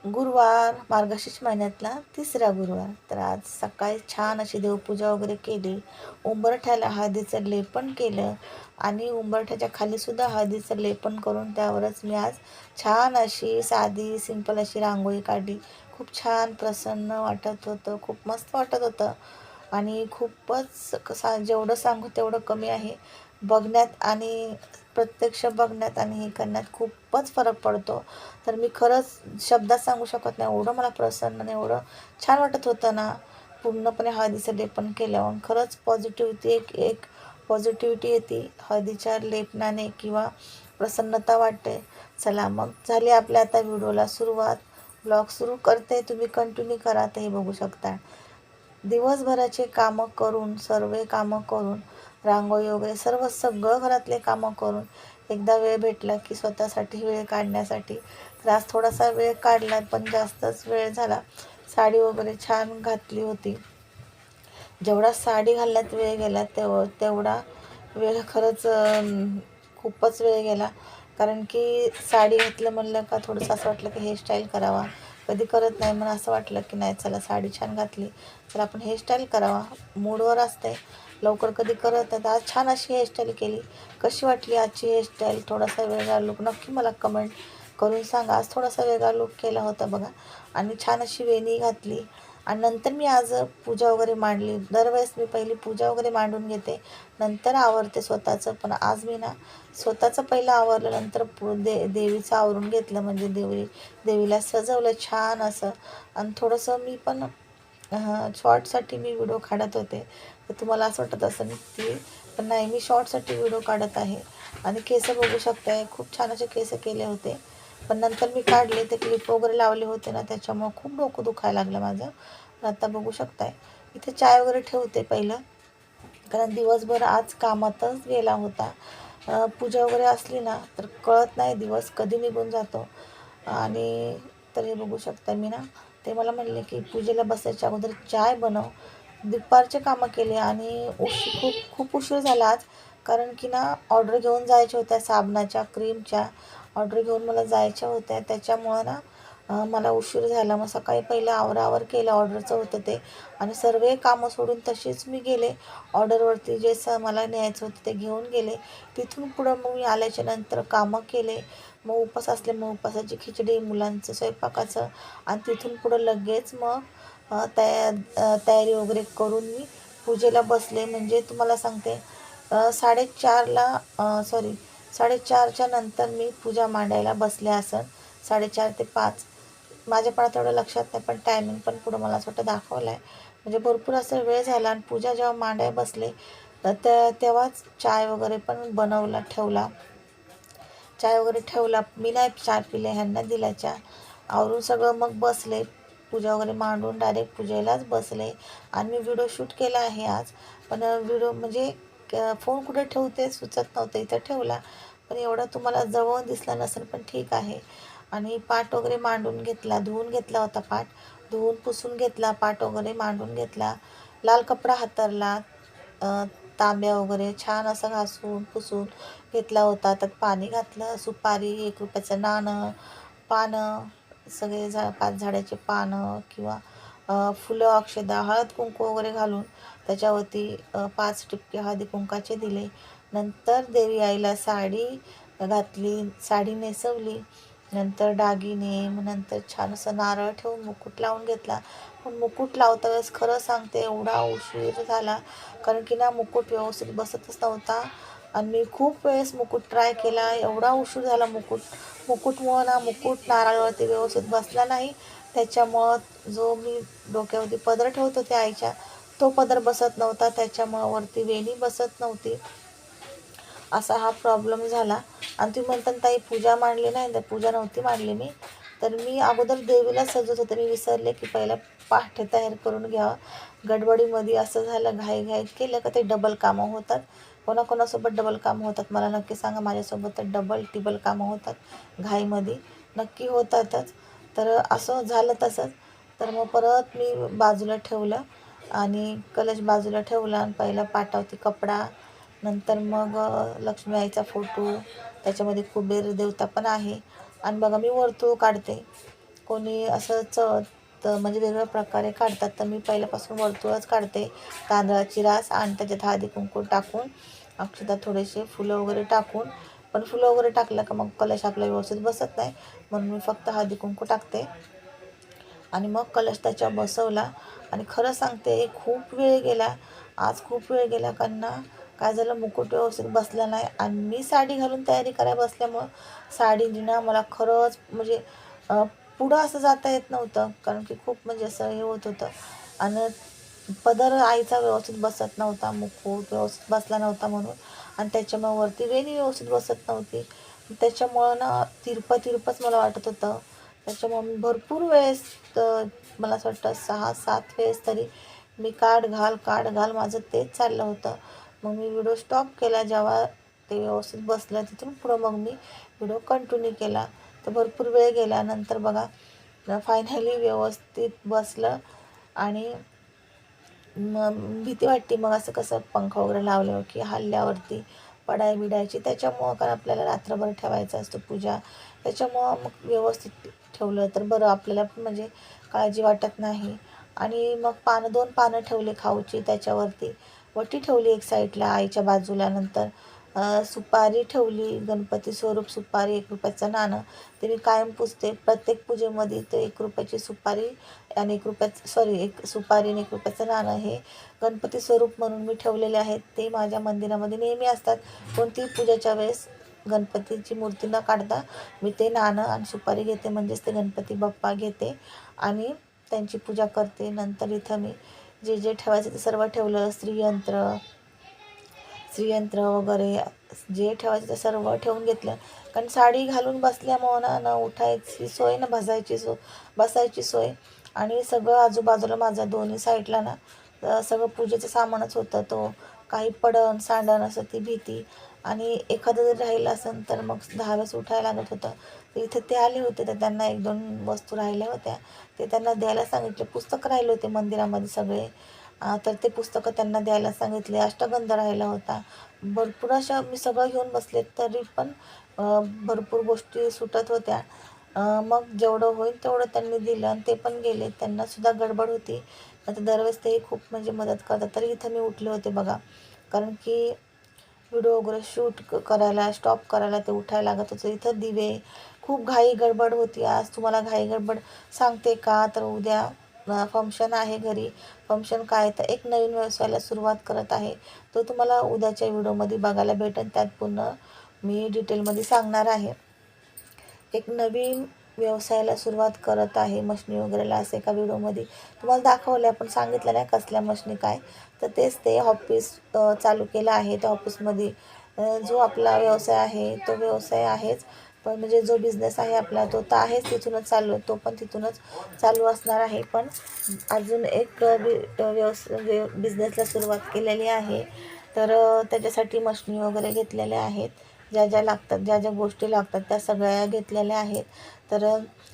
गुरुवार मार्गशीर्ष महिन्यातला तिसरा गुरुवार. तर आज सकाळी छान अशी देवपूजा वगैरे केली. उंबरठ्याला हळदीचं लेपन केलं आणि उंबरठ्याच्या खालीसुद्धा हळदीचं लेपन करून त्यावरच मी आज छान अशी साधी सिंपल अशी रांगोळी काढली. खूप छान प्रसन्न वाटत होतं, खूप मस्त वाटत होतं आणि खूपच जेवढं सांगू तेवढं कमी आहे. बघण्यात आणि प्रत्यक्ष बघण्यात आणि हे करण्यात खूपच फरक पडतो. तर मी खरंच शब्दात सांगू शकत नाही, एवढं मला प्रसन्न आणि एवढं छान वाटत होतं ना, पूर्णपणे हळदीचं लेपन केल्यावर. खरंच पॉझिटिव्हिटी एक एक पॉझिटिव्हिटी येते हळदीच्या लेपनाने किंवा प्रसन्नता वाटते. चला मग झाली आपल्या आता व्हिडिओला सुरुवात. ब्लॉग सुरू करते, तुम्ही कंटिन्यू करा. ते बघू शकता दिवसभराचे कामं करून, सर्व कामं करून, रांगोळी वगैरे सगळं घरातले कामं करून एकदा वेळ भेटला की स्वतःसाठी वेळ काढण्यासाठी. तर आज थोडासा वेळ काढला, पण जास्तच वेळ झाला. साडी वगैरे छान घातली होती. जेवढा साडी घालण्यात वेळ गेला तेवढा वेळ खरंच खूपच वेळ गेला. कारण की साडी घातलं म्हणलं का थोडंसं असं वाटलं की हेअरस्टाईल करावा. कधी करत नाही, म्हणून असं वाटलं की नाही चला साडी छान घातली, चला आपण हेअरस्टाईल करावा. मूडवर असते, लवकर कधी करत नाही. तर आज छान अशी हेअरस्टाईल केली. कशी वाटली आजची हेअरस्टाईल? थोडासा वेगळा लूक नक्की मला कमेंट करून सांगा. आज थोडासा वेगळा लूक केला होता बघा आणि छान अशी वेणी घातली. आणि नंतर मी आज पूजा वगैरे मांडली. दरवेळेस मी पहिली पूजा वगैरे मांडून घेते, नंतर आवरते स्वतःचं. पण आज मी ना स्वतःचं पहिलं आवरलं, नंतर देवीचं आवरून घेतलं. म्हणजे देवीला सजवलं छान असं. आणि थोडंसं मी पण शॉर्टसाठी मी व्हिडिओ काढत होते. तर तुम्हाला असं वाटत असेल की पण नाही, मी शॉर्टसाठी व्हिडिओ काढत आहे. आणि केस बघू शकताय, खूप छान असे केस केले होते. पण नंतर मी काढले, ते क्लिप वगैरे लावले होते ना, त्याच्यामुळं खूप डोकं दुखायला लागलं माझं. आता बघू शकताय, इथे चाय वगैरे ठेवते पहिलं, कारण दिवसभर आज कामातच गेला होता. पूजा वगैरे असली ना तर कळत नाही दिवस कधी निघून जातो. आणि तर हे बघू शकता मी ना, ते मला म्हणले की पूजेला बसायच्या अगोदर चाय बनव. दुपारचे कामं केले आणि खूप खूप उशीर झाला आज. कारण की ना ऑर्डर घेऊन जायच्या होत्या, साबणाच्या, क्रीमच्या ऑर्डर घेऊन मला जायच्या होत्या. त्याच्यामुळं ना मला उशीर झाला. मग सकाळी पहिलं आवरावर केलं, ऑर्डरचं होतं ते. आणि सर्व कामं सोडून तशीच मी गेले ऑर्डरवरती. मला न्यायचं होतं ते घेऊन गेले. तिथून पुढं मग मी आल्याच्या नंतर कामं केले. मग उपास असल्यामुळे उपासाची खिचडी, मुलांचं स्वयंपाकाचं. आणि तिथून पुढं लगेच मग तयारी वगैरे करून मी पूजेला बसले. म्हणजे तुम्हाला सांगते 4:30ला सॉरी 4:30च्या नंतर मी पूजा मांडायला बसले असन. 4:30 ते 5 माझ्या पण तेवढं लक्षात नाही, पण टायमिंग पण पुढं मला असं वाटतं दाखवलं आहे. म्हणजे भरपूर असं वेळ झाला. आणि पूजा जेव्हा मांडायला बसले तर तेव्हाच चाय वगैरे पण बनवला ठेवला. चाय वगैरे ठेवला. मी नाही चहा पिले, ह्यांना दिला चहा. आवरून सगळं मग बसले. पूजा वगैरे मांडून डायरेक्ट पूजेलाच बसले. आणि मी व्हिडिओ शूट केला आहे आज. पण व्हिडिओ म्हणजे फोन कुठे ठेवते सुचत नव्हतं, इथं ठेवला. पण एवढा तुम्हाला जवळून दिसला नसेल, पण ठीक आहे. आणि पाट वगैरे मांडून घेतला, धुवून घेतला होता पाट. धुवून पुसून घेतला, पाट वगैरे मांडून घेतला. लाल कपडा हातरला. तांब्या वगैरे छान असं घासून पुसून घेतला होता. त्यात पाणी घातलं, सुपारी, 1 रुपयाचं नाणं, पानं, सगळे 5 झाडाचे पानं किंवा फुलं, अक्षदा, हळद कुंकू वगैरे घालून त्याच्यावरती 5 टिपके हळदी कुंकाचे दिले. नंतर देवी आईला साडी घातली, साडी नेसवली. नंतर दागिने, मग नंतर छान असं नारळ ठेवून मुकुट लावून घेतला. पण मुकुट लावता वेळेस खरं सांगते एवढा उशीर झाला, कारण की ना मुकुट व्यवस्थित बसतच नव्हता. आणि मी खूप वेळेस मुकुट ट्राय केला, एवढा उशीर झाला. मुकुटमुळं ना मुकुट नारळावरती व्यवस्थित बसला नाही. त्याच्यामुळं जो मी डोक्यावरती पदर ठेवत होते आईच्या, तो पदर बसत नव्हता. त्याच्यामुळं वरती वेणी बसत नव्हती. असा हा प्रॉब्लेम झाला. आणि तुम्ही म्हणता ताई पूजा मांडली नाही, तर पूजा नव्हती मांडली मी. तर मी अगोदर देवीला सजवत होते. मी विसरले की पहिला पाठ तयार करून घ्यावं. गडबडीमध्ये असं झालं, घाईघाईत केलं का ते डबल कामं होतात. कोणाकोणासोबत डबल कामं होतात मला नक्की सांगा. माझ्यासोबत तर डबल टिबल कामं होतात घाईमध्ये, नक्की होतातच. तर असं झालं तसंच. तर मग परत मी बाजूला ठेवलं आणि कलश बाजूला ठेवला. आणि पहिला पाटावरती कपडा, नंतर मग लक्ष्मी आईचा फोटो, त्याच्यामध्ये कुबेर देवता पण आहे. आणि बघा मी वर्तुळ काढते. कोणी असं म्हणजे वेगवेगळ्या प्रकारे काढतात. तर मी पहिल्यापासून वर्तुळच काढते, तांदळाची रास आणि त्याच्यात हळदी कुंकू टाकून, अक्षता थोडेसे फुलं वगैरे टाकून. पण फुलं वगैरे टाकलं का मग कलश आपला व्यवस्थित बसत नाही, म्हणून मी फक्त हळदी कुंकू टाकते. आणि मग कलश त्याच्यावर बसवला. आणि खरं सांगते खूप वेळ गेला, आज खूप वेळ गेला, कारण ना काय झालं, मुकुट व्यवस्थित बसला नाही. आणि मी साडी घालून तयारी करायला बसल्यामुळं साडीने ना मला खरंच म्हणजे पुढं असं जाता येत नव्हतं, कारण की खूप म्हणजे असं हे होत होतं. आणि पदर आईचा व्यवस्थित बसत नव्हता, मुकुट व्यवस्थित बसला नव्हता म्हणून. आणि त्याच्यामुळे वरती वेणी व्यवस्थित बसत नव्हती, त्याच्यामुळं ना तिरपंच मला वाटत होतं. त्याच्यामुळं मी भरपूर वेळेस मला असं वाटतं 6-7 वेळेस तरी मी काढ घाल माझं तेच चाललं होतं. मग मी व्हिडिओ स्टॉप केला जेव्हा ते व्यवस्थित बसलं. तिथून पुढं मग मी व्हिडिओ कंटिन्यू केला. तर भरपूर वेळ गेला. नंतर बघा फायनली व्यवस्थित बसलं. आणि मग भीती वाटते मग असं कसं पंखा वगैरे लावल्यावर की हल्ल्यावरती बिडायची, त्याच्यामुळं कारण आपल्याला रात्रभर ठेवायचं असतं पूजा. त्याच्यामुळं मग व्यवस्थित ठेवलं तर बरं, आपल्याला पण म्हणजे काळजी वाटत नाही. आणि मग 2 पानं ठेवले खाऊची त्याच्यावरती, वटी ठेवली एक साईडला आईच्या बाजूला. नंतर सुपारी ठेवली, गणपती स्वरूप सुपारी, ₹1 नाणं. ते मी कायम पुजते प्रत्येक पूजेमध्ये. ते ₹1 सुपारी आणि एक सुपारी आणि ₹1 नाणं हे गणपती स्वरूप म्हणून मी ठेवलेले आहेत. ते माझ्या मंदिरामध्ये नेहमी असतात. कोणतीही पूजेच्या वेळेस गणपतीची मूर्ती न काढता मी ते नाणं आणि सुपारी घेते, म्हणजेच ते गणपती बाप्पा घेते आणि त्यांची पूजा करते. नंतर इथं मी जे ठेवायचं ते सर्व ठेवलं. श्रीयंत्र वगैरे जे ठेवायचं ते सर्व ठेवून घेतलं. कारण साडी घालून बसल्यामुळं ना उठायची सोय ना बसायची सोय. आणि सगळं आजूबाजूला माझ्या दोन्ही साईडला ना सगळं पूजेचं सामानच होतं. तो काही पडन सांडन असं ती भीती. आणि एखादं जर राहिलं असेल तर मग 10 वेळेस उठायला लागत होतं. तर इथे ते आले होते, तर त्यांना 1-2 वस्तू राहिल्या होत्या, ते त्यांना द्यायला सांगितले. पुस्तकं राहिले होते मंदिरामध्ये सगळे, तर ते पुस्तकं त्यांना द्यायला सांगितले. अष्टगंध राहिला होता. भरपूर अशा मी सगळं घेऊन बसले, तरी पण भरपूर गोष्टी सुटत होत्या. मग जेवढं होईल तेवढं त्यांनी दिलं आणि ते पण गेले. त्यांनासुद्धा गडबड होती. आता दरवेळेस ते खूप म्हणजे मदत करतात. तरी इथं मी उठले होते बघा, कारण की व्हिडिओ वगैरे शूट करायला, स्टॉप करायला ते उठायला लागत होतं. इथं दिवे, खूप घाई गडबड होती. आज तुम्हाला घाई गडबड सांगते का, तर उद्या फंक्शन आहे घरी. फंक्शन काय, तर एक नवीन व्यवसायाला सुरुवात करत आहे. तो तुम्हाला उद्याच्या व्हिडिओमध्ये बघायला भेटेल. त्यात पूर्ण मी डिटेलमध्ये सांगणार आहे. एक नवीन व्यवसायाला सुरुवात करत आहे मशनी वगैरेला, असं एका व्हिडिओमध्ये तुम्हाला दाखवलं, पण सांगितलं नाही कसल्या मशनी काय. तर तेच ते ऑफिस चालू केलं आहे. त्या ऑफिसमध्ये जो आपला व्यवसाय आहे तो व्यवसाय आहेच, पण म्हणजे जो बिझनेस आहे आपला तो तर आहेच, तिथूनच चालू आहे, तो पण तिथूनच चालू असणार आहे. पण अजून एक बिझनेसला सुरुवात केलेली आहे. तर त्याच्यासाठी मशनी वगैरे घेतलेल्या आहेत. ज्या लागतात, ज्या गोष्टी लागतात त्या सगळ्या घेतलेल्या आहेत. तर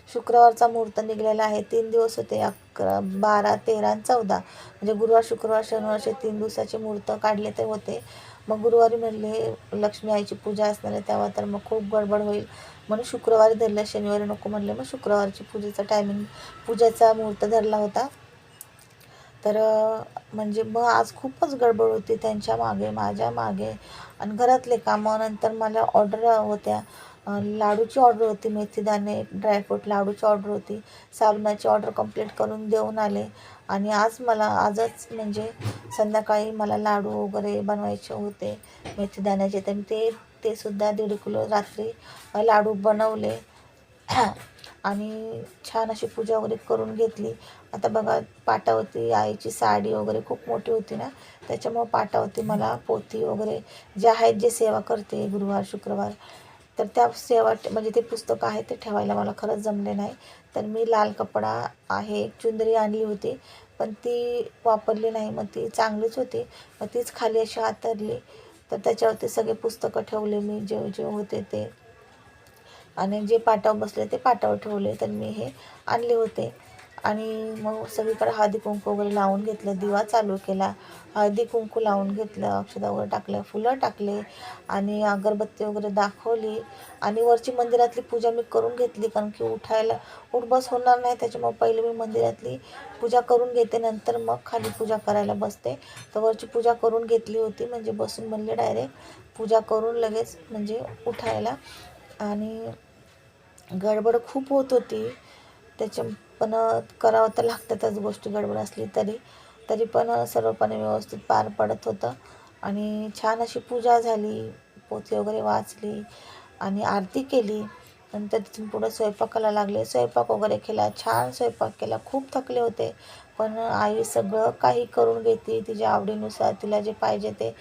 शुक्रवारचा मुहूर्त निघालेला आहे. 3 दिवस होते, 11, 12, 13 आणि 14, म्हणजे गुरुवार, शुक्रवार, शनिवार असे 3 दिवसाचे मुहूर्त काढले ते होते. मग गुरुवारी म्हणले लक्ष्मी आईची पूजा असणार आहे तेव्हा, तर मग खूप गडबड होईल म्हणून शुक्रवारी धरलं, शनिवारी नको म्हणले. मग शुक्रवारची पूजेचा मुहूर्त धरला होता. तर म्हणजे मग आज खूपच गडबड होती त्यांच्या मागे, माझ्या मागे, आणि घरातले कामं. नंतर मला ऑर्डर होत्या, लाडूची ऑर्डर होती, मेथीदाणे ड्रायफ्रूट लाडूची ऑर्डर होती. साबणाची ऑर्डर कंप्लीट करून देऊन आले. आणि आजच म्हणजे संध्याकाळी मला लाडू वगैरे बनवायचे होते मेथीदाण्याचे, तर मी ते सुद्धा 1.5 किलो रात्री लाडू बनवले. आणि छान अशी पूजा वगैरे करून घेतली. आता बघा पाटावरती आईची साडी वगैरे खूप मोठी होती ना, त्याच्यामुळं पाटावरती मला पोथी वगैरे जे आहेत, जे सेवा करते गुरुवार, शुक्रवार, तर त्या सेवा म्हणजे ते पुस्तक आहे ते ठेवायला मला खरंच जमले नाही. तर मी लाल कपडा आहे, एक चुंदरी आणली होती, पण ती वापरली नाही. मग ती चांगलीच होती, मग तीच खाली अशी हातरली. तर त्याच्यावरती सगळे पुस्तकं ठेवले मी, जे होते ते, आणि जे पाटावर बसले ते पाटावर ठेवले. तर मी हे आणले होते. आणि मग सगळीकडे हळदी कुंकू वगैरे लावून घेतलं, दिवा चालू केला, हळदी कुंकू लावून घेतलं, अक्षता वगैरे टाकल्या, फुलं टाकले आणि अगरबत्ती वगैरे दाखवली आणि वरची मंदिरातली पूजा मी करून घेतली, कारण की उठ बस होणार नाही, त्याच्यामुळे पहिले मी मंदिरातली पूजा करून घेते, नंतर मग खाली पूजा करायला बसते. तर वरची पूजा करून घेतली होती, म्हणजे बसून म्हणले डायरेक्ट पूजा करून लगेच म्हणजे उठायला. आणि गडबड खूप होत होती त्याच्या, पण करावं तर लागतातच गोष्टी, गडबड असली तरी पण सर्वपणे व्यवस्थित पार पडत होतं. आणि छान अशी पूजा झाली, पोथी वगैरे वाचली आणि आरती केली. नंतर तिथून पुढं स्वयंपाकाला लागले, स्वयंपाक वगैरे केला, छान स्वयंपाक केला. खूप थकले होते, पण आई सगळं काही करून घेते तिच्या आवडीनुसार, तिला जे पाहिजे ते.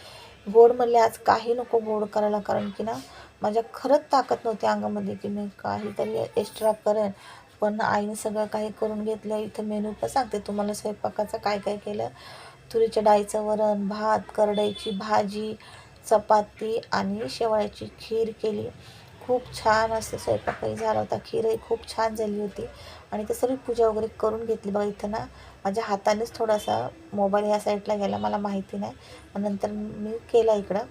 गोड म्हणले आज काही नको गोड करायला, कारण की ना माझ्या खरंच ताकद नव्हती अंगामध्ये की मी काहीतरी एक्स्ट्रा करेन, पण आईने सगळं काही करून घेतलं. इथं मेनू पण सांगते तुम्हाला स्वयंपाकाचं काय काय केलं. तुरीच्या डाळीचं वरण, भात, करडईची भाजी, चपाती आणि शेवयाची खीर केली. खूप छान असं स्वयंपाकही झाला होता, खीरही खूप छान झाली होती. आणि ते सर्व पूजा वगैरे करून घेतली. बघा इथं ना माझ्या हातानेच थोडासा मोबाईल ह्या साईडला गेला, मला माहिती नाही, मग नंतर मी केला इकडं.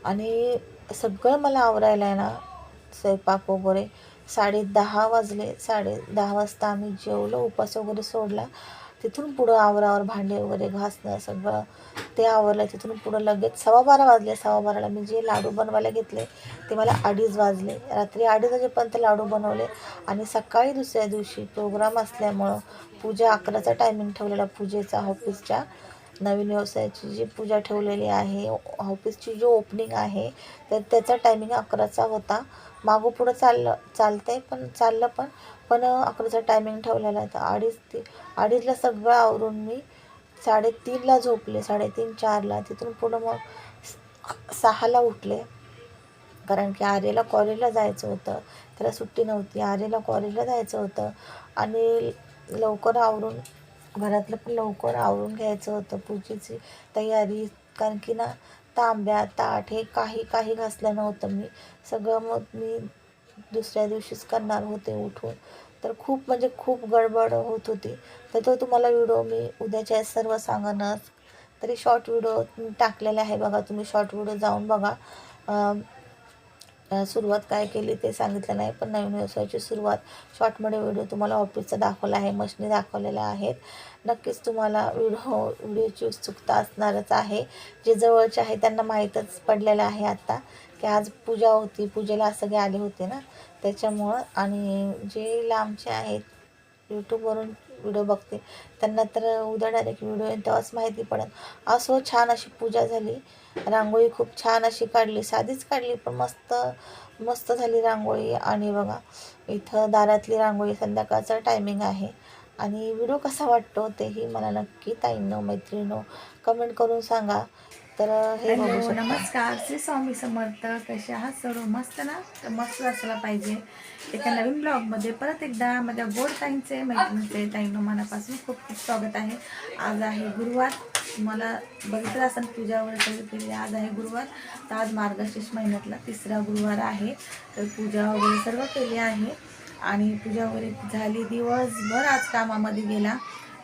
आणि सगळं मला आवरायला आहे ना, स्वयंपाक वगैरे 10:30 वाजले. 10:30 वाजता आम्ही जेवलो, उपास वगैरे सोडला. तिथून पुढं आवरावर भांडे वगैरे घासणं सगळं ते आवरलं. तिथून पुढं लगेच 12:15 वाजले. 12:15ला मी जे लाडू बनवायला घेतले ते मला 2:30 वाजले. रात्री 2:30 वाजेपर्यंत लाडू बनवले आणि सकाळी दुसऱ्या दिवशी प्रोग्राम असल्यामुळं पूजा 11चा टायमिंग ठेवलेला पूजेचा, ऑफिसच्या नवीन व्यवसायाची जी पूजा ठेवलेली आहे, ऑफिसची जो ओपनिंग आहे, तर त्याचा टायमिंग 11चा होता. मागं पुढं चालतंय पण चाललं पण 11चा टायमिंग ठेवलेला आहे. तर 2:30ला सगळं आवरून मी 3:30ला झोपले, 3:30 4ला. तिथून पुढं मग 6ला उठले, कारण की आर्यला कॉलेजला जायचं होतं, त्याला सुट्टी नव्हती, आर्यला कॉलेजला जायचं होतं. आणि लवकर आवरून घरातलं पण लवकर आवरून घ्यायचं होतं, पूजेची तयारी, कारण की ना तांब्या ताट हे काही घासलं नव्हतं मी, सगळं मग मी दुसऱ्या दिवशीच करणार होते उठून. तर खूप म्हणजे खूप गडबड होत होती. तर तो तुम्हाला व्हिडिओ मी उद्याच्या सर्व सांगणच, तरी शॉर्ट व्हिडिओ टाकलेला आहे बघा, तुम्ही शॉर्ट व्हिडिओ जाऊन बघा. सुरुवात काय केली ते सांगितलं नाही, पण नवीन व्यवसायाची सुरुवात शॉर्टमध्ये व्हिडिओ तुम्हाला ऑफिसचा दाखवला आहे, मशनी दाखवलेल्या आहेत. नक्कीच तुम्हाला व्हिडिओची उत्सुकता असणारच आहे. जे जवळचे आहे त्यांना माहीतच पडलेलं आहे आता, की आज पूजा होती, पूजेला सगळे आले होते ना त्याच्यामुळं. आणि जे लांबचे आहेत यूट्यूबवरून व्हिडिओ बघते त्यांना तर उद्या डायरेक्ट व्हिडिओ येईल तेव्हाच माहिती पडेल. असो छान अशी पूजा झाली, रांगोळी खूप छान अशी काढली, साधीच काढली पण मस्त मस्त झाली रांगोळी. आणि बघा इथं दारातली रांगोळी, संध्याकाळचा टायमिंग आहे. आणि व्हिडिओ कसा वाटतो तेही मला नक्की ताईंनो मैत्रिणींनो कमेंट करून सांगा. तर हे बघू शकता. नमस्कार, श्री स्वामी समर्थ. कसे आहात सर्व? मस्त ना? तर मस्त असला पाहिजे. एका नवीन ब्लॉगमध्ये परत एकदा माझ्या गोड ताईंचे, मैत्रिणीचे, ताईंनो मनापासून खूप खूप स्वागत आहे. आज आहे गुरुवार. मला बघितलं असं पूजा वगैरे सगळं केली. आज आहे गुरुवार, तर आज मार्गशीर्ष महिन्यातला 3रा गुरुवार आहे. तर पूजा वगैरे सर्व केली आहे आणि पूजा वगैरे झाली. दिवसभर आज कामामध्ये गेला.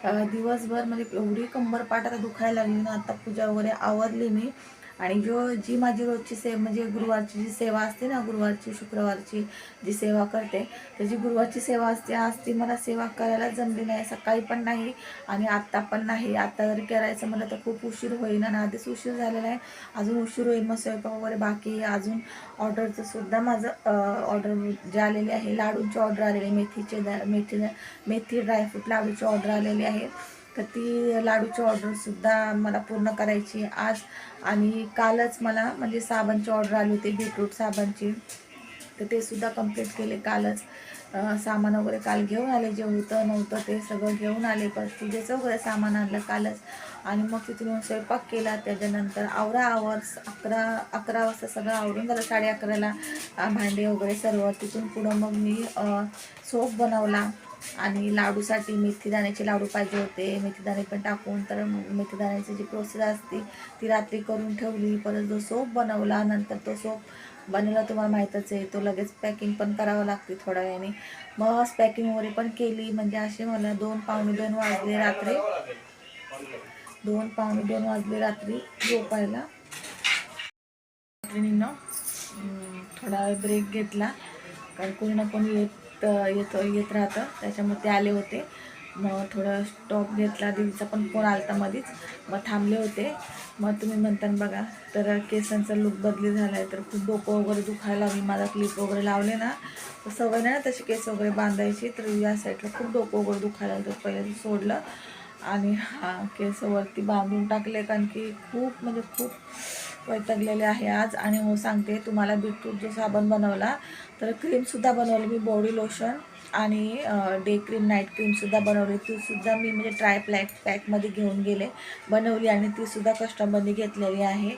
दिवसभर म्हणजे एवढी कंबरपाठ आता दुखायला लागली ना. आता पूजा वगैरे आवरली मी. आणि जी माझी रोजची म्हणजे गुरुवारची जी सेवा असते ना, गुरुवारची शुक्रवारची जी सेवा करते, तर जी गुरुवारची सेवा असते आज ती मला सेवा करायला जमली नाही. सकाळी पण नाही आणि आत्ता पण नाही. आता जर करायचं म्हटलं तर खूप उशीर होईल आणि आधीच उशीर झालेला आहे, अजून उशीर होईल. मग स्वयंपाक वगैरे बाकी, अजून ऑर्डरचं सुद्धा माझं ऑर्डर जे आलेली आहे, लाडूंची ऑर्डर आलेली आहे, मेथी ड्रायफ्रूट लाडूची ऑर्डर आलेली आहे. तर ती लाडूची ऑर्डरसुद्धा मला पूर्ण करायची आज. आणि कालच मला म्हणजे साबणची ऑर्डर आली होती, बीटरूट साबणची, तर ते सुद्धा कंप्लीट केले कालच. सामान वगैरे काल घेऊन आले, जे होतं नव्हतं ते सगळं घेऊन आले, पण पूजेचं वगैरे सामान आणलं कालच. आणि मग तिथून स्वयंपाक केला. त्याच्यानंतर 11 वाजता सगळं आवरून झालं. 11:30ला भांडे वगैरे सर्व. तिथून पुढं मग मी सोप बनवला. आणि लाडूसाठी मेथीदाण्याचे लाडू पाहिजे होते, मेथीदाणे पण टाकून. तर मेथीदाण्याची जी प्रोसेस असते ती रात्री करून ठेवली. परत जो सोप बनवला, नंतर तो सोप बनवला तुम्हाला माहीतच आहे, तो लगेच पॅकिंग पण करावं लागते थोड्या वेळाने. मग पॅकिंग वगैरे पण केली, म्हणजे असे मला 2 पावणे 2 वाजले रात्री, 2 पावणे 2 वाजले रात्री झोपायला. मैत्रिणींनो थोडा वेळ ब्रेक घेतला, कारण कोणी ना कोणी येत राहतं, त्याच्यामुळे ते आले होते. मग थोडं स्टॉप घेतला, दीदीचा पण फोन आला होता मध्येच, मग थांबले होते. मग तुम्ही म्हणताना बघा, तर केसांचा लुक बदली झाला आहे, तर खूप डोकं वगैरे दुखायला लागली. माझा क्लिप वगैरे लावले ना, तर सवय नाही ना तशी केस वगैरे बांधायची, तर या साईडला खूप डोकं वगैरे दुखायला लागलं. तर पहिले सोडलं आणि केस वरती बांधून टाकले, कारण की खूप म्हणजे खूप वैतागलेले आहे आज. आणि हो सांगते तुम्हाला, बीटरूट जो साबण बनवला, तर क्रीमसुद्धा बनवली मी, बॉडी लोशन आणि डे क्रीम, नाईट क्रीमसुद्धा बनवली. तीसुद्धा मी म्हणजे ट्राय पॅकमध्ये घेऊन गेले, बनवली आणि तीसुद्धा कस्टमरने घेतलेली आहे.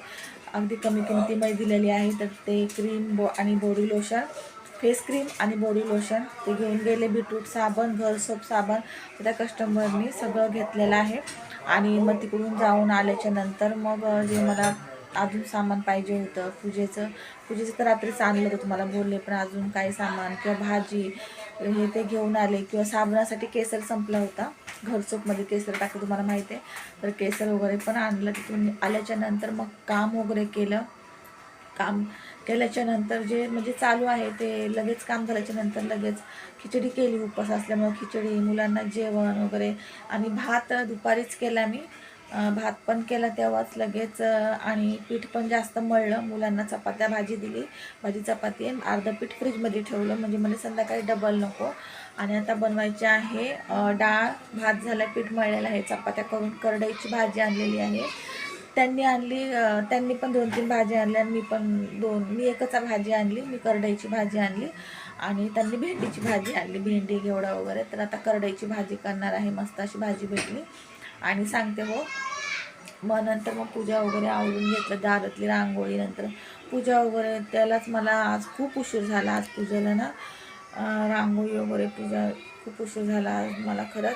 अगदी कमी किमतीमध्ये दिलेली आहे. तर ते क्रीम आणि बॉडी लोशन, फेस क्रीम आणि बॉडी लोशन ते घेऊन गेले. बीटरूट साबण, घर सोप साबण, त्या कस्टमरनी सगळं घेतलेलं आहे. आणि मग तिकडून जाऊन आल्याच्या नंतर मग जे मला अजून सामान पाहिजे होतं पूजेचं तर रात्रीच आणलं होतं, तुम्हाला बोलले. पण अजून काही सामान किंवा भाजी हे ते घेऊन आले. किंवा साबणासाठी केसर संपला होता, घरसोपमध्ये केसर टाकलं, तुम्हाला माहिती आहे. तर केसर वगैरे पण आणलं. तिथून आल्याच्या नंतर मग काम वगैरे केलं. काम केल्याच्या नंतर जे म्हणजे चालू आहे ते लगेच काम झाल्याच्या नंतर लगेच खिचडी केली, उपवास असल्यामुळे खिचडी, मुलांना जेवण वगैरे. आणि भात दुपारीच केला मी, भात पण केला तेव्हाच लगेच. आणि पीठ पण जास्त मळलं, मुलांना चपात्या भाजी दिली, भाजी चपाती, अर्धं पीठ फ्रीजमध्ये ठेवलं, म्हणजे मला संध्याकाळी डबल नको. आणि आता बनवायचे आहे डाळ भात झाला, पीठ मळलेलं आहे, चपात्या करून, करडईची भाजी आणलेली आहे. त्यांनी पण 2-3 भाज्या आणल्या, आणि मी एकच भाजी आणली, मी करडईची भाजी आणली. आणि त्यांनी भेंडीची भाजी आणली, भेंडी घेवडा वगैरे. तर आता करडईची भाजी करणार आहे, मस्त अशी भाजी भेटली. आणि सांगते हो, मग नंतर मग पूजा वगैरे आवडून घेतलं, दारातली रांगोळी, नंतर पूजा वगैरे. त्यालाच मला आज खूप उशीर झाला, आज पूजेला ना, रांगोळी वगैरे पूजा खूप उशीर झाला आज मला खरंच.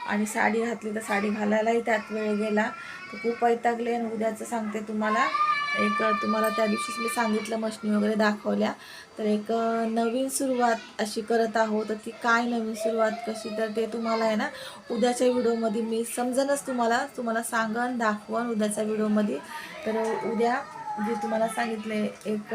आणि साडी घातली, तर साडी घालायलाही त्यात वेळ गेला, तर खूप वैतागले. आणि उद्याचं सांगते तुम्हाला, तुम्हाला त्या दिवशीच मी सांगितलं, मशनी वगैरे दाखवल्या, तर एक नवीन सुरुवात अशी करत आहोत. तर ती काय नवीन सुरुवात कशी, तर ते तुम्हाला आहे ना उद्याच्या व्हिडिओमध्ये मी समजेनच, तुम्हाला सांगन, दाखवन उद्याच्या व्हिडिओमध्ये. तर उद्या जे तुम्हाला सांगितले, एक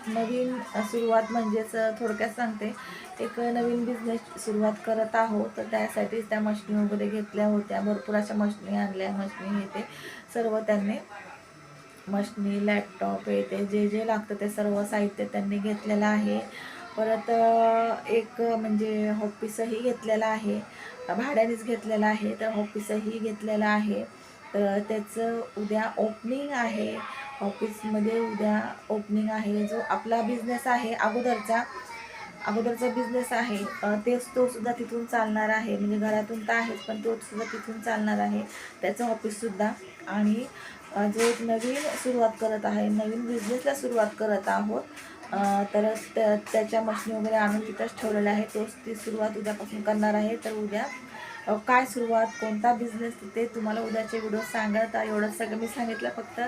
नवीन सुरुवात, म्हणजेच थोडक्यात सांगते, एक नवीन बिझनेस सुरुवात करत आहोत. तर त्यासाठीच त्या मशनी वगैरे घेतल्या होत्या, भरपूर अशा मशनी आणल्या, मशनी हे ते सर्व त्यांनी, मशनी, लॅपटॉप हे ते जे लागतं ते सर्व साहित्य त्यांनी घेतलेलं आहे. परत एक म्हणजे ऑफिसही घेतलेलं आहे, भाड्यानेच घेतलेलं आहे, तर ऑफिसही घेतलेलं आहे. तर त्याचं उद्या ओपनिंग आहे, ऑफिसमध्ये उद्या ओपनिंग आहे. जो आपला बिझनेस आहे अगोदरचा बिझनेस आहे, तो सुद्धा तिथून चालणार आहे, म्हणजे घरातून तर आहेच, पण तो सुद्धा तिथून चालणार आहे, त्याचं ऑफिससुद्धा. आणि जो एक नवीन सुरुवात करत आहे, नवीन बिझनेसला सुरुवात करत आहोत, तर त्याच्या मशनी वगैरे आणून तिथंच ठेवलेल्या आहे, ती सुरुवात उद्यापासून करणार आहे. तर उद्या काय सुरुवात, कोणता बिझनेस, ते तुम्हाला उद्याचे व्हिडिओ सांगत आहे. एवढं सगळं मी सांगितलं, फक्त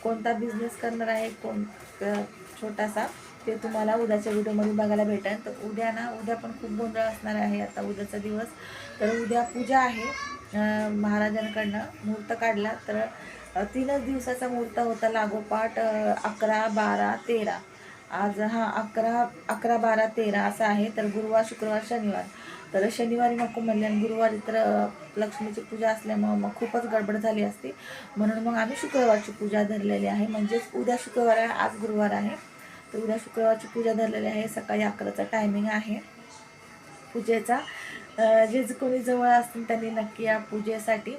कोणता बिझनेस करणार आहे, छोटासा, ते तुम्हाला उद्याच्या व्हिडिओमध्ये बघायला भेटेल. तर उद्या पण खूप गोंधळ असणार आहे. आता उद्याचा दिवस, तर उद्या पूजा आहे, महाराजांकडनं मुहूर्त काढला, तर 3च दिवसाचा मुहूर्त होता लागोपाठ, 11, 12, 13. आज 11, 12, 13 असं आहे. तर गुरुवार, शुक्रवार, शनिवार, तर शनिवारी नको म्हणले, आणि गुरुवारी तर लक्ष्मीची पूजा असल्यामुळं मग खूपच गडबड झाली असती, म्हणून मग आम्ही शुक्रवारची पूजा धरलेली आहे. म्हणजेच उद्या शुक्रवार आहे, आज गुरुवार आहे, तर उद्या शुक्रवारची पूजा धरलेली आहे. सकाळी 11चा टायमिंग आहे पूजेचा. जे कोणी जवळ असतील त्यांनी नक्की या पूजेसाठी.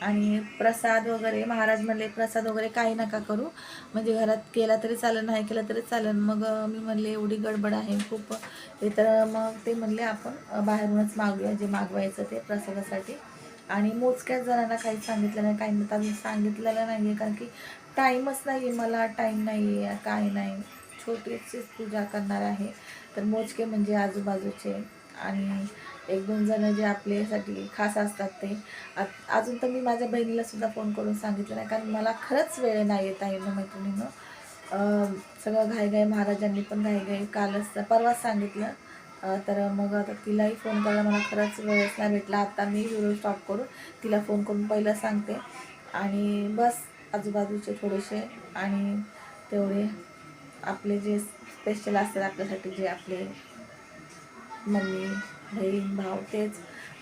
आणि प्रसाद वगैरे, महाराज म्हणले प्रसाद वगैरे काही नका करू, म्हणजे घरात केला तरी चालेल, नाही केला तरी चालेल. मग मी म्हणले एवढी गडबड आहे खूप हे, तर मग ते म्हणले आपण बाहेरूनच मागूया, जे मागवायचं ते प्रसादासाठी. आणि मोजक्याच जणांना काही सांगितलं नाही, काही अजून सांगितलेलं नाही आहे, कारण की टाईमच नाही आहे, मला टाईम नाही आहे, काय नाही, छोटीशीच पूजा करणार आहे. तर मोजके म्हणजे आजूबाजूचे आणि 1-2 जण जे आपल्यासाठी खास असतात ते. अजून तर मी माझ्या बहिणीला सुद्धा फोन करून सांगितलं नाही, कारण मला खरंच वेळ नाही येत आहे ना मैत्रिणींनो. सगळं घाईघाई महाराजांनी पण घाईघाई कालच परवाच सांगितलं. तर मग आता तिलाही फोन करायला मला खरंच वेळच नाही भेटला. आता मी व्हिडिओ स्टॉप करून तिला फोन करून पहिलं सांगते आणि बस आजूबाजूचे थोडेसे आणि तेवढे आपले जे स्पेशल असतात आपल्यासाठी, जे आपले मम्मी बहीण भाऊ, तेच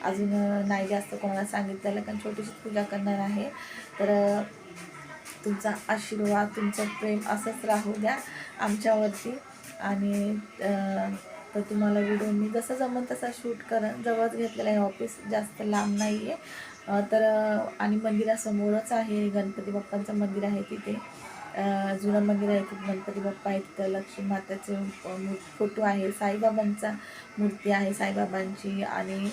अजून नाही जास्त कोणाला सांगितलेलं, कारण छोटीशी पूजा करणार आहे. तर तुमचा आशीर्वाद, तुमचं प्रेम असंच राहू द्या आमच्यावरती. आणि तर तुम्हाला व्हिडिओ मी जसं जमन तसा शूट करेन. जवळच घेतलेलं आहे ऑफिस, जास्त लांब नाही आहे. तर आणि मंदिरासमोरच आहे, गणपती बाप्पांचं मंदिर आहे तिथे. जुनं मंदिर आहे, खूप गणपती बाप्पा आहे तिथं, लक्ष्मी मातेचे फोटो आहे, साईबाबांचा मूर्ती आहे साईबाबांची, आणि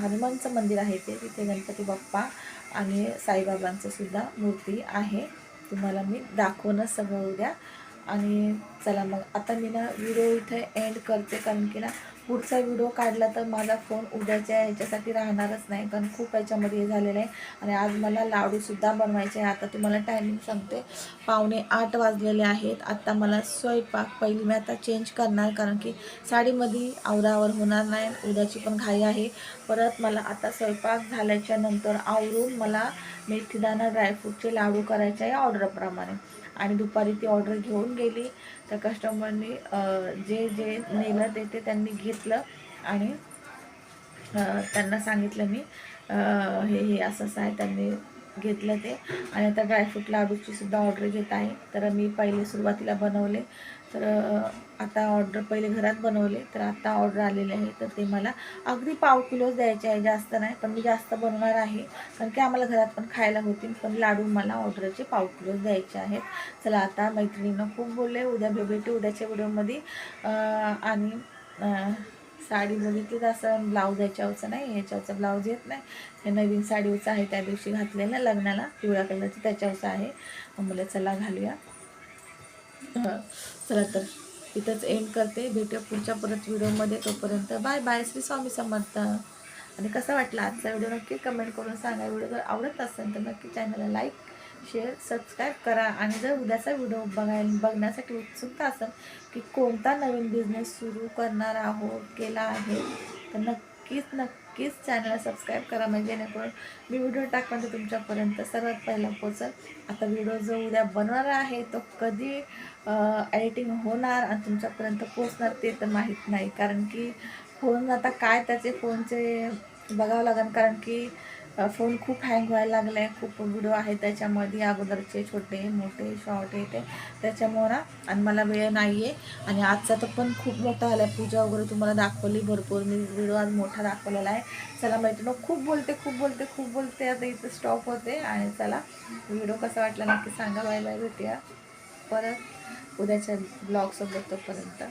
हनुमानचं मंदिर आहे ते, तिथे गणपती बाप्पा आणि साईबाबांचं सुद्धा मूर्ती आहे. तुम्हाला मी दाखवणं सगळं उद्या. आणि चला मग आता मी ना व्हिडिओ इथे एंड करते, कारण की ना पुढचा व्हिडिओ काढला तर माझा फोन उद्याच्या ह्याच्यासाठी राहणारच नाही, कारण खूप याच्यामध्ये हे झालेलं आहे. आणि आज मला लाडूसुद्धा बनवायचे आहे. आता तुम्हाला टायमिंग सांगते, 7:45 वाजलेले आहेत. आता मला स्वयंपाक पहिली मी आता चेंज करणार, कारण की साडीमध्ये आवरावर होणार नाही, उद्याची पण घाई आहे. परत मला आता स्वयंपाक झाल्याच्या नंतर आवरून मला मेथीदाणा ड्रायफ्रूटचे लाडू करायचे आहे ऑर्डरप्रमाणे. आणि दुपारी ती ऑर्डर घेऊन गेली, त्या कस्टमरनी जे जे नेलं ते त्यांनी घेतलं आणि त्यांना सांगितलं मी हे असं असं आहे, त्यांनी घेतलं ते. आणि आता ड्रायफ्रूट लाडूची सुद्धा ऑर्डर घेत आहे. तर मी पहिले सुरुवातीला बनवले, तर आता ऑर्डर पहिले घरात बनवले, तर आता ऑर्डर आलेले आहे. तर ते मला अगदी 1/2 किलोच द्यायचे आहे, जास्त नाही, पण मी जास्त बनवणार आहे, कारण की आम्हाला घरात पण खायला होतील. पण लाडू मला ऑर्डरचे 1/2 किलोच द्यायचे आहेत. चला आता मैत्रिणींना खूप बोलले, उद्या भेटू उद्याच्या व्हिडिओमध्ये. आणि साडी बघितली, असं ब्लाऊज याच्यावरचं नाही, याच्यावरचा ब्लाऊज येत नाही, हे नवीन साडीवरचं आहे, त्या दिवशी घातलेलं लग्नाला पिवळ्या कलरचं, त्याच्यावरचं आहे. मग मला चला घालूया. चला तर इथंच एंड करते, भेटूया पुढच्या परत व्हिडिओमध्ये. तोपर्यंत बाय बाय, श्री स्वामी समर्थ. आणि कसा वाटला आजचा व्हिडिओ नक्की कमेंट करून सांगा. व्हिडिओ जर आवडत असेल तर नक्की चॅनलला लाईक शेअर सबस्क्राईब करा. आणि जर उद्याचा व्हिडिओ बघण्यासाठी उत्सुकता असेल की कोणता नवीन बिझनेस सुरू करणार केला आहे, तर नक्कीच चॅनलला सबस्क्राईब करा, म्हणजे जेणेकरून मी व्हिडिओ टाकल्यानंतर तुमच्यापर्यंत सर्वात पहिला पोचेल. आता व्हिडिओ जो उद्या बनवणार आहे तो कधी एडिटिंग होणार आणि तुमच्यापर्यंत पोचणार ते तर माहीत नाही, कारण की फोन आता काय त्याचे फोनचे बघावं लागेल, कारण की फोन खूप हँग व्हायला लागला आहे. खूप व्हिडिओ आहेत त्याच्यामध्ये, अगोदरचे छोटे मोठे शॉर्ट येते त्याच्यामुळं, आणि मला वेळ नाही आहे. आणि आजचा तर पण खूप मोठा झाला आहे, पूजा वगैरे तुम्हाला दाखवली भरपूर, मी व्हिडिओ आज मोठा दाखवलेला आहे. चला मैत्रिणी, खूप बोलते आता इथं स्टॉप होते. आणि चला व्हिडिओ कसा वाटला नक्की सांगा. बाय बाय, भेटूया परत उद्याच्या ब्लॉगसोबत. तोपर्यंत